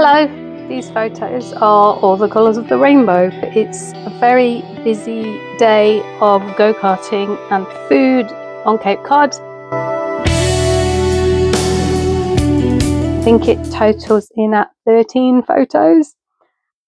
Hello, these photos are all the colours of the rainbow. It's a very busy day of go-karting and food on Cape Cod. I think it totals in at 13 photos,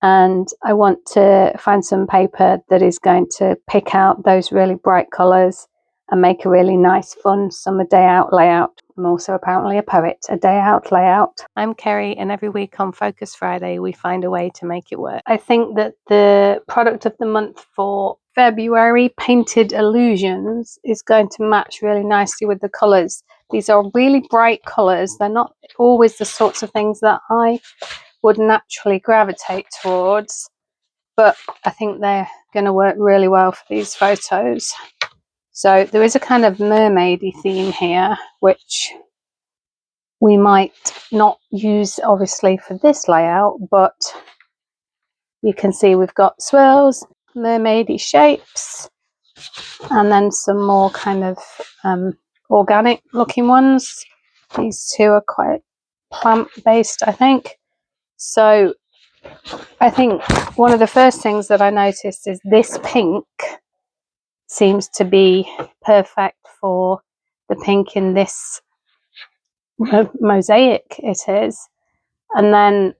and I want to find some paper that is going to pick out those really bright colours and make a really nice fun summer day out layout. I'm also apparently a poet, a day out layout. I'm Kerry, and every week on Focus Friday we find a way to make it work. I think that the product of the month for February, Painted Illusions, is going to match really nicely with the colours. These are really bright colours. They're not always the sorts of things that I would naturally gravitate towards, but I think they're going to work really well for these photos. So there is a kind of mermaidy theme here, which we might not use obviously for this layout, but you can see we've got swirls, mermaidy shapes, and then some more kind of organic looking ones. These two are quite plant based, I think. So I think one of the first things that I noticed is this pink seems to be perfect for the pink in this mosaic it is. And then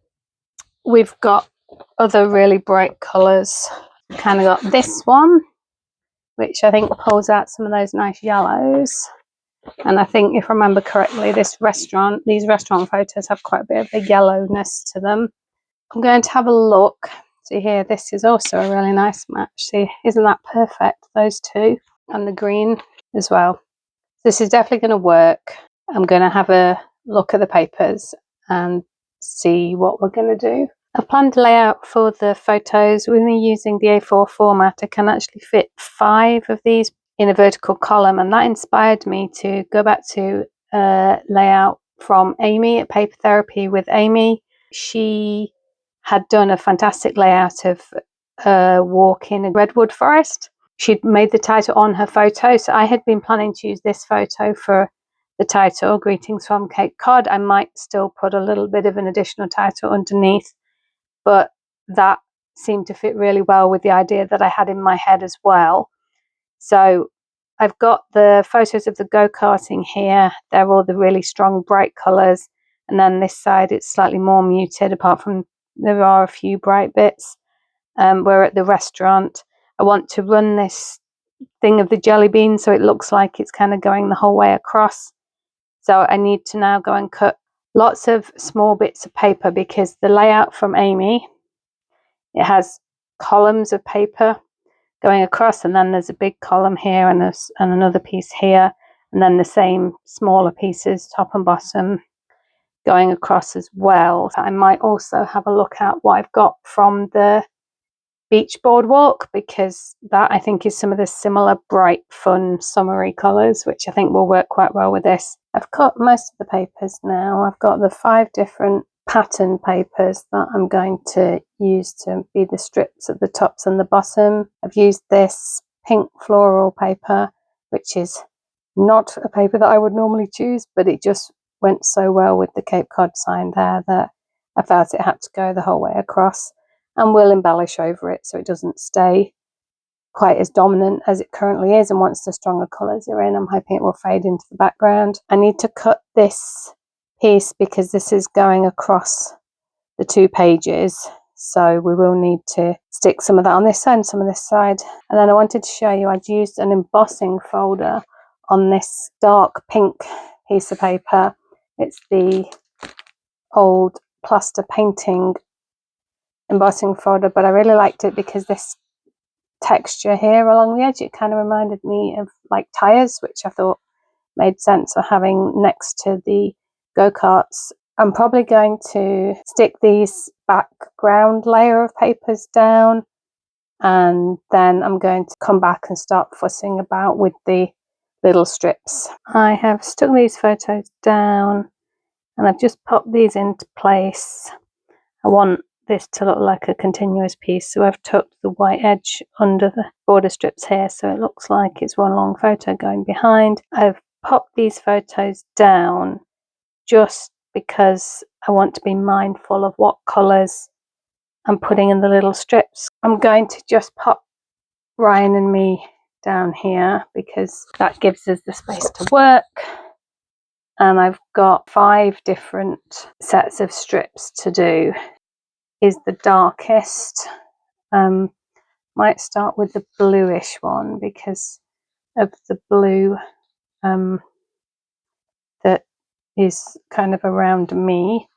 we've got other really bright colours. Kind of got this one, which I think pulls out some of those nice yellows. And I think, if I remember correctly, these restaurant photos have quite a bit of a yellowness to them. I'm going to have a look. See here, this is also a really nice match. See, isn't that perfect? Those two, and the green as well. This is definitely going to work. I'm going to have a look at the papers and see what we're going to do. I've planned a layout for the photos. With me using the A4 format, I can actually fit 5 of these in a vertical column, and that inspired me to go back to a layout from Amy at Paper Therapy with Amy. She had done a fantastic layout of a walk in a redwood forest. She'd made the title on her photo, so I had been planning to use this photo for the title, Greetings from Cape Cod. I might still put a little bit of an additional title underneath, but that seemed to fit really well with the idea that I had in my head as well. So I've got the photos of the go-karting here. They're all the really strong, bright colours. And then this side, it's slightly more muted, apart from there are a few bright bits. We're at the restaurant. I want to run this thing of the jelly bean so it looks like it's kind of going the whole way across. So I need to now go and cut lots of small bits of paper, because the layout from Amy, it has columns of paper going across, and then there's a big column here and another piece here, and then the same smaller pieces, top and bottom, going across as well. I might also have a look at what I've got from the beach boardwalk, because that I think is some of the similar bright, fun, summery colours, which I think will work quite well with this. I've cut most of the papers now. I've got the 5 different pattern papers that I'm going to use to be the strips at the tops and the bottom. I've used this pink floral paper, which is not a paper that I would normally choose, but it just went so well with the Cape Cod sign there that I felt it had to go the whole way across. And we'll embellish over it so it doesn't stay quite as dominant as it currently is, and once the stronger colours are in, I'm hoping it will fade into the background. I need to cut this piece because this is going across the 2 pages, so we will need to stick some of that on this side and some of this side. And then I wanted to show you, I'd used an embossing folder on this dark pink piece of paper. It's the old plaster painting embossing folder, but I really liked it because this texture here along the edge, it kind of reminded me of like tires, which I thought made sense for having next to the go-karts. I'm probably going to stick these background layer of papers down, and then I'm going to come back and start fussing about with the little strips. I have stuck these photos down and I've just popped these into place. I want this to look like a continuous piece, so I've tucked the white edge under the border strips here so it looks like it's one long photo going behind. I've popped these photos down just because I want to be mindful of what colours I'm putting in the little strips. I'm going to just pop Ryan and me down here because that gives us the space to work. And I've got 5 different sets of strips to do. Is the darkest. Might start with the bluish one because of the blue that is kind of around me.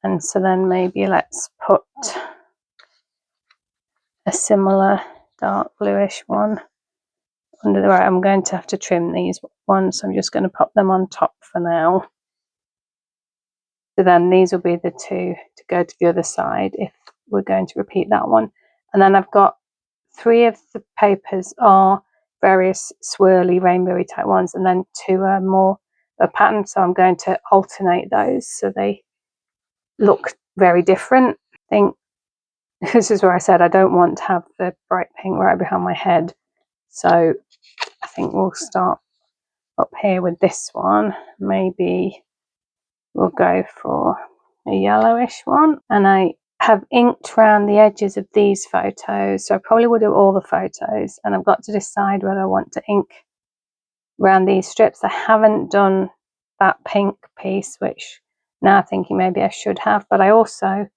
And so then maybe let's put a similar dark bluish one under the right. I'm going to have to trim these ones, so I'm just going to pop them on top for now. So then these will be the 2 to go to the other side if we're going to repeat that one. And then I've got 3 of the papers are various swirly rainbowy type ones, and then 2 are more a pattern, so I'm going to alternate those so they look very different. I think this is where I said I don't want to have the bright pink right behind my head, so I think we'll start up here with this one. Maybe we'll go for a yellowish one, and I have inked around the edges of these photos, so I probably will do all the photos, and I've got to decide whether I want to ink around these strips. I haven't done that pink piece, which now I'm thinking maybe I should have, but I also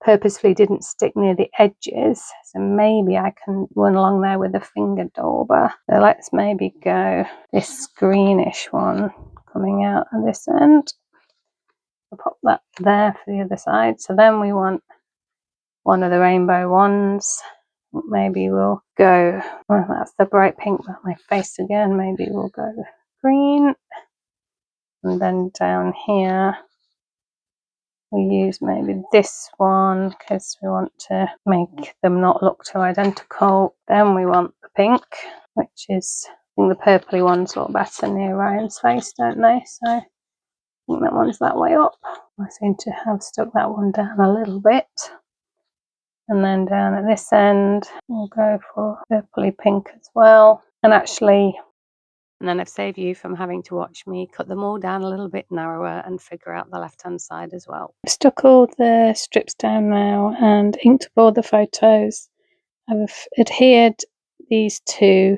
purposefully didn't stick near the edges, so maybe I can run along there with a finger dauber. So let's maybe go this greenish one coming out of this end. I'll pop that there for the other side. So then we want one of the rainbow ones. Maybe we'll go, well, that's the bright pink with my face again. Maybe we'll go green. And then down here we use maybe this one because we want to make them not look too identical. Then we want the pink, which is, I think the purpley ones look better near Ryan's face, don't they? So I think that one's that way up. I seem to have stuck that one down a little bit. And then down at this end we'll go for purpley pink as well. And actually, and then I've saved you from having to watch me cut them all down a little bit narrower and figure out the left hand side as well. I've stuck all the strips down now and inked up all the photos. I've adhered these 2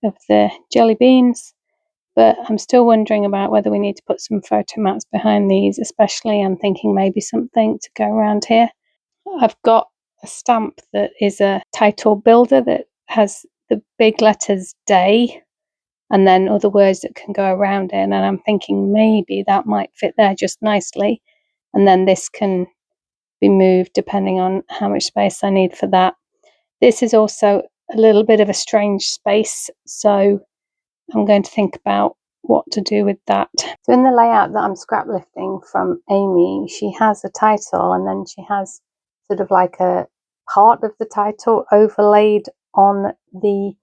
of the jelly beans, but I'm still wondering about whether we need to put some photo mats behind these, especially I'm thinking maybe something to go around here. I've got a stamp that is a title builder that has the big letters day and then other words that can go around it, and I'm thinking maybe that might fit there just nicely, and then this can be moved depending on how much space I need for that. This is also a little bit of a strange space, so I'm going to think about what to do with that. So in the layout that I'm scrap lifting from Amy, she has a title and then she has sort of like a part of the title overlaid on the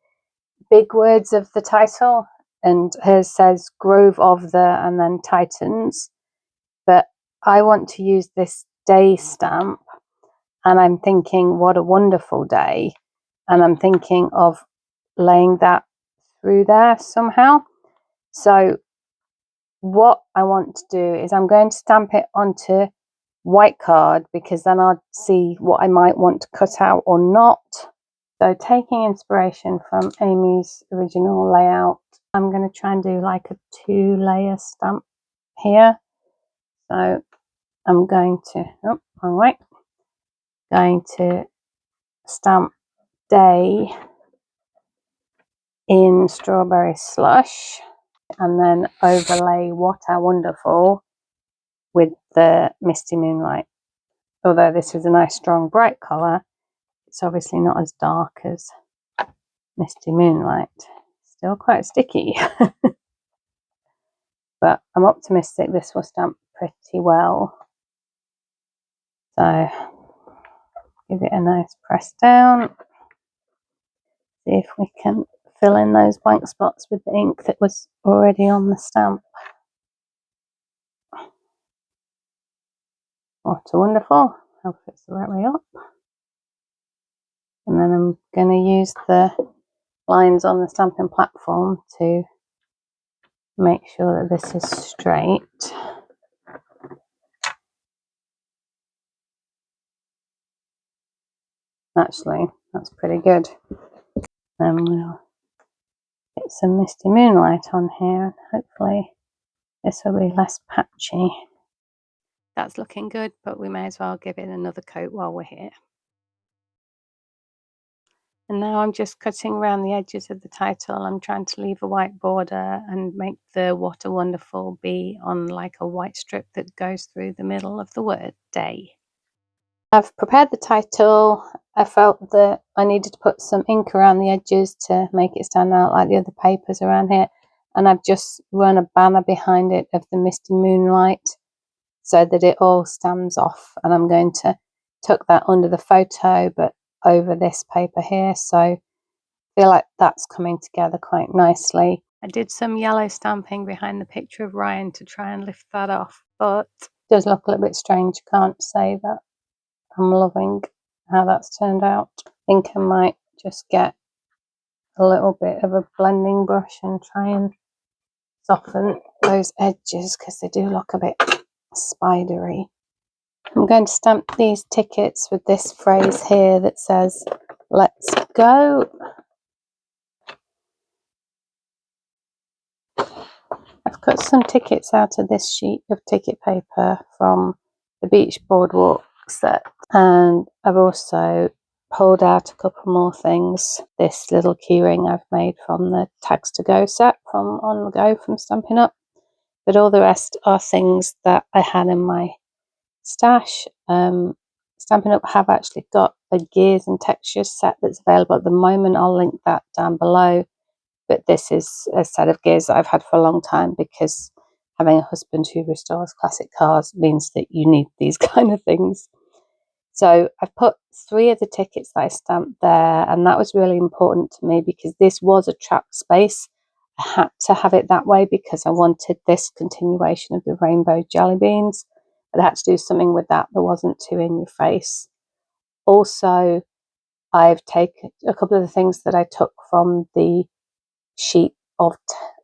big words of the title, and hers says Grove of the and then Titans, but I want to use this day stamp, and I'm thinking what a wonderful day, and I'm thinking of laying that through there somehow. So what I want to do is I'm going to stamp it onto white card because then I'll see what I might want to cut out or not. So taking inspiration from Amy's original layout, I'm going to try and do like a 2-layer stamp here. So I'm going to, oh, wrong way, going to stamp day in strawberry slush and then overlay what a wonderful with the misty moonlight. Although this is a nice strong bright colour, it's obviously not as dark as misty moonlight. Still quite sticky. But I'm optimistic this will stamp pretty well. So give it a nice press down. See if we can fill in those blank spots with the ink that was already on the stamp. What a wonderful. Hope it's the right way up. And then I'm going to use the lines on the stamping platform to make sure that this is straight. Actually, that's pretty good. Then we'll get some Misty Moonlight on here. Hopefully this will be less patchy. That's looking good, but we may as well give it another coat while we're here. And now I'm just cutting around the edges of the title. I'm trying to leave a white border and make the What a Wonderful be on like a white strip that goes through the middle of the word day. I've prepared the title. I felt that I needed to put some ink around the edges to make it stand out like the other papers around here. And I've just run a banner behind it of the Misty Moonlight so that it all stands off. And I'm going to tuck that under the photo, but over this paper here, so I feel like that's coming together quite nicely. I did some yellow stamping behind the picture of Ryan to try and lift that off, but it does look a little bit strange. Can't say that I'm loving how that's turned out. I think I might just get a little bit of a blending brush and try and soften those edges because they do look a bit spidery. I'm going to stamp these tickets with this phrase here that says, "Let's go." I've cut some tickets out of this sheet of ticket paper from the Beach Boardwalk set, and I've also pulled out a couple more things. This little keyring I've made from the Tags to Go set from On the Go from Stampin' Up, but all the rest are things that I had in my stash. Stampin' Up have actually got a gears and textures set that's available at the moment. I'll link that down below, but this is a set of gears that I've had for a long time because having a husband who restores classic cars means that you need these kind of things. So I've put 3 of the tickets that I stamped there, and that was really important to me because this was a trapped space. I had to have it that way because I wanted this continuation of the rainbow jelly beans. But I had to do something with that wasn't too in your face. Also, I've taken a couple of the things that I took from the sheet of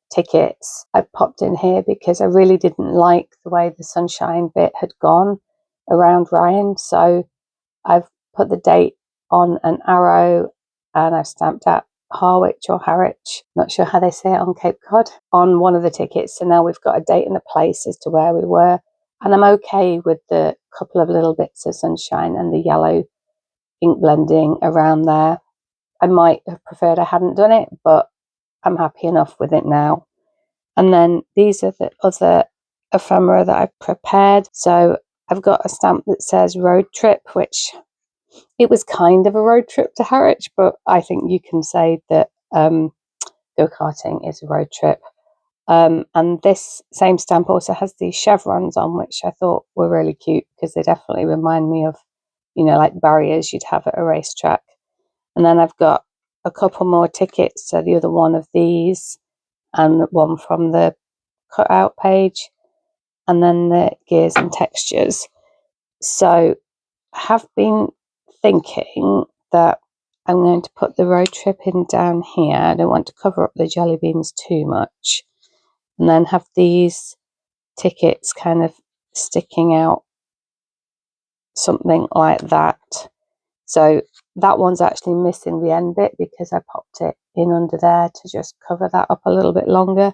tickets. I popped in here because I really didn't like the way the sunshine bit had gone around Ryan. So I've put the date on an arrow and I've stamped out Harwich or Harwich, not sure how they say it on Cape Cod, on one of the tickets. So now we've got a date and a place as to where we were. And I'm okay with the couple of little bits of sunshine and the yellow ink blending around there. I might have preferred I hadn't done it, but I'm happy enough with it now. And then these are the other ephemera that I've prepared. So I've got a stamp that says road trip, which it was kind of a road trip to Harwich, but I think you can say that go-karting is a road trip. And this same stamp also has these chevrons on, which I thought were really cute because they definitely remind me of, you know, like barriers you'd have at a racetrack. And then I've got a couple more tickets, so the other one of these and one from the cutout page, and then the gears and textures. So I have been thinking that I'm going to put the road trip in down here. I don't want to cover up the jelly beans too much, and then have these tickets kind of sticking out, something like that. So that one's actually missing the end bit because I popped it in under there to just cover that up a little bit longer,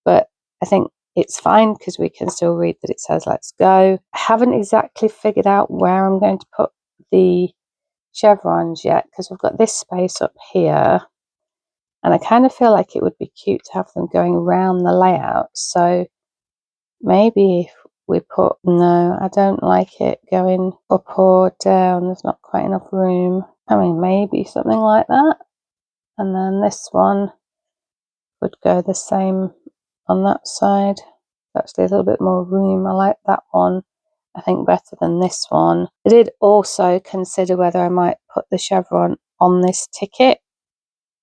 but I think it's fine because we can still read that it says let's go. I haven't exactly figured out where I'm going to put the chevrons yet because we've got this space up here and I kind of feel like it would be cute to have them going around the layout. So maybe if we put, no, I don't like it going up or down, there's not quite enough room. I mean, maybe something like that. And then this one would go the same on that side. Actually a little bit more room. I like that one, I think, better than this one. I did also consider whether I might put the chevron on this ticket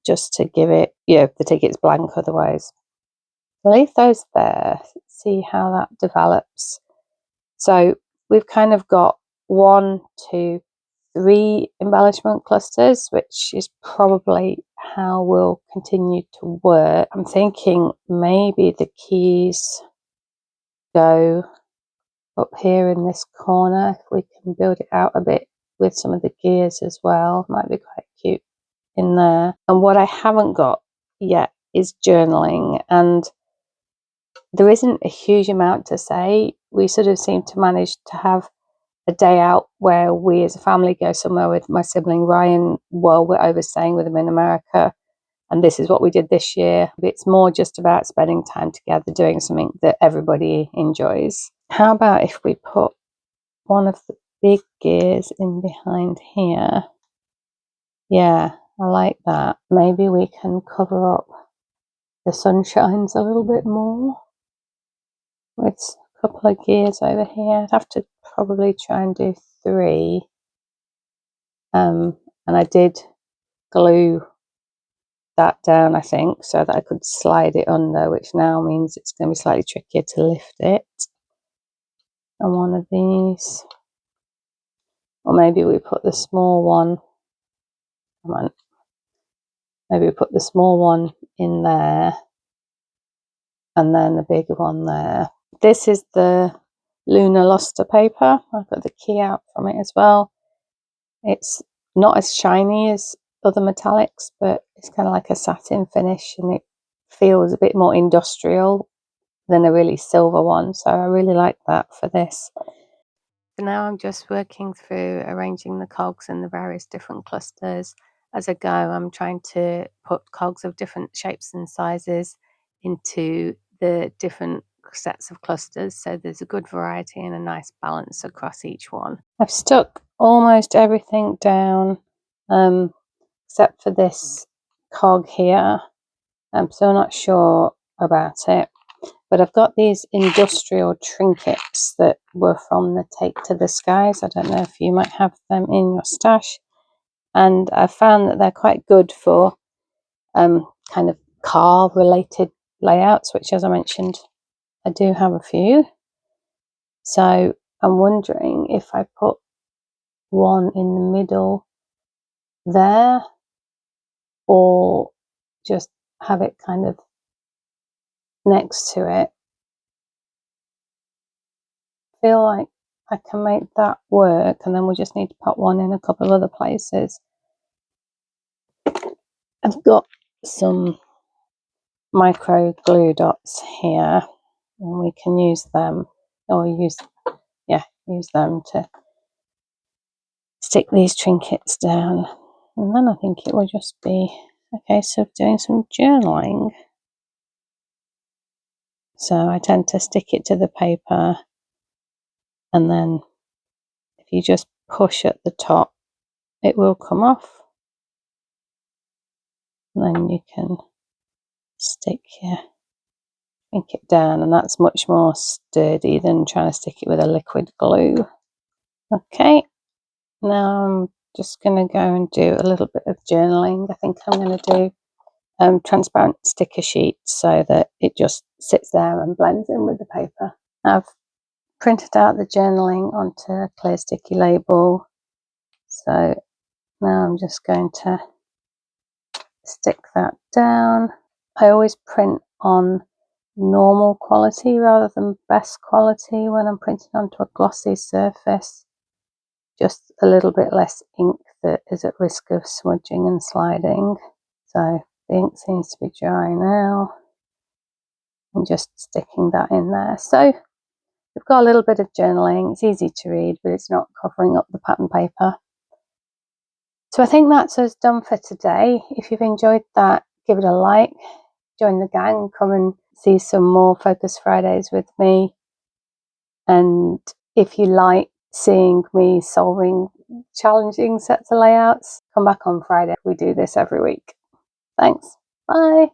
just to give it, the ticket's blank otherwise. I'll leave those there, see how that develops. So we've kind of got 1, 2, 3 embellishment clusters, which is probably how we'll continue to work. I'm thinking maybe the keys go up here in this corner if we can build it out a bit with some of the gears as well. Might be quite cute in there. And what I haven't got yet is journaling, and there isn't a huge amount to say. We sort of seem to manage to have a day out where we as a family go somewhere with my sibling Ryan while we're overstaying with him in America. And this is what we did this year. It's more just about spending time together, doing something that everybody enjoys. How about if we put one of the big gears in behind here? Yeah, I like that. Maybe we can cover up the sunshines a little bit more with a couple of gears over here. I'd have to probably try and do 3. And I did glue that down, I think, so that I could slide it under, which now means it's going to be slightly trickier to lift it. And one of these, or maybe we put the small one, come on, maybe we put the small one in there and then the bigger one there. This is the Lunar Luster paper. I've got the key out from it as well. It's not as shiny as other metallics, but it's kind of like a satin finish, and it feels a bit more industrial than a really silver one, so I really like that for this. So now I'm just working through arranging the cogs in the various different clusters. As I go, I'm trying to put cogs of different shapes and sizes into the different sets of clusters, so there's a good variety and a nice balance across each one. I've stuck almost everything down except for this cog here, so I'm not sure about it. But I've got these industrial trinkets that were from the Take to the Skies. I don't know if you might have them in your stash. And I found that they're quite good for kind of car related layouts, which, as I mentioned, I do have a few. So I'm wondering if I put one in the middle there, or just have it kind of next to it. I feel like I can make that work, and then we just need to put one in a couple of other places. I've got some micro glue dots here, and we can use them, or use them to stick these trinkets down. And then I think it will just be a case of doing some journaling. So I tend to stick it to the paper, and then if you just push at the top, it will come off. And then you can stick your trinket down, and that's much more sturdy than trying to stick it with a liquid glue. Okay, now I'm just going to go and do a little bit of journaling. I think I'm going to do transparent sticker sheets so that it just sits there and blends in with the paper. I've printed out the journaling onto a clear sticky label, so now I'm just going to stick that down. I always print on normal quality rather than best quality when I'm printing onto a glossy surface. Just a little bit less ink that is at risk of smudging and sliding. So the ink seems to be dry now. I'm just sticking that in there. So we've got a little bit of journaling. It's easy to read, but it's not covering up the pattern paper. So I think that's us done for today. If you've enjoyed that, give it a like, join the gang, come and see some more Focus Fridays with me. And if you like seeing me solving challenging sets of layouts, come back on Friday. We do this every week. Thanks. Bye.